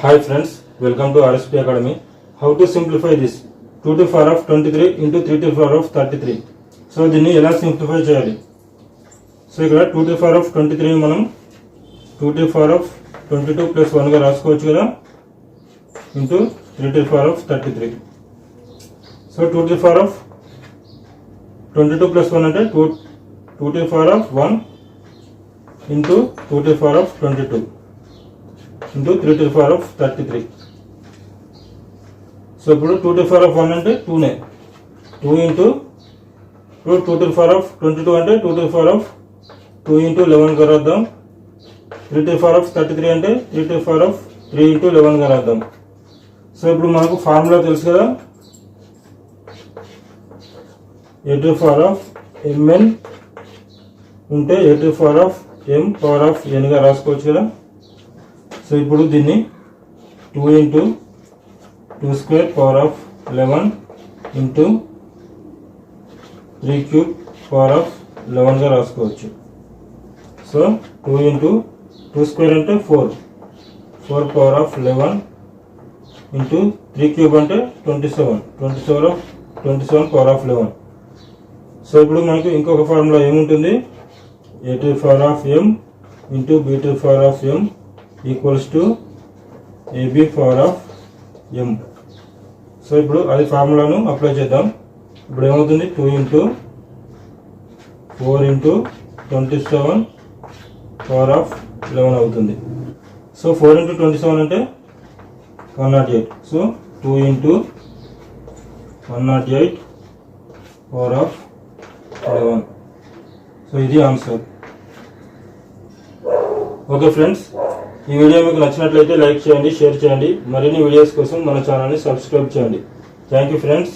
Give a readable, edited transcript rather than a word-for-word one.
Hi friends, welcome to RSP Academy. How to simplify this? 2 to the power of 23 into 3 to the power of 33. So దీన్ని ఎలా simplify చేయాలి? So ఇక్కడ 2 to the power of 23 మనం 2 to the power of 22 plus 1 గా రాసుకోవచ్చు కదా, into 3 to the power of 33. So 2 to the power of 22 plus 1 అంటే 2 to the power of 1 into 2 to the power of 22 into 3 to the power of 33. So ఇప్పుడు 2 to the power of 1 అంటే 2 2 into 2 to the power of 22 అంటే 2 to the power of 2 into 11 గా రాద్దాం. 3 to the power of 33 అంటే 3 to the power of 3 into 11 గా రాద్దాం. So ఇప్పుడు మనకు ఫార్ములా తెలుసు కదా, a to the power of mn ఉంటే a to the power of m power of n గా రాసుకోవచ్చు కదా. సో ఇప్పుడు దీన్ని 2 into 2 square power of 11 into 3 cube power of 11 గా రాసుకోవచ్చు. సో 2 into 2 square అంటే 4 power of 11 into 3 cube అంటే 27 power of 11. సో ఇప్పుడు మనకు ఇంకొక ఫార్ములా ఏముంటుంది, a to the power of m into b to the power of m equals to ab power of m. So ఇప్పుడు అది ఫార్ములాను apply చేద్దాం. ఇప్పుడు ఏమవుతుంది, 2 into 4 into 27 పవర్ ఆఫ్ 11 అవుతుంది. సో 4 into 27 అంటే 108. So 2 into 108 power of 11. So ఇది answer. Okay friends, ఈ వీడియో మీకు నచ్చినట్లయితే లైక్ చేయండి, షేర్ చేయండి. మరిన్ని వీడియోస్ కోసం మన ఛానల్ని సబ్స్క్రైబ్ చేయండి. Thank you friends.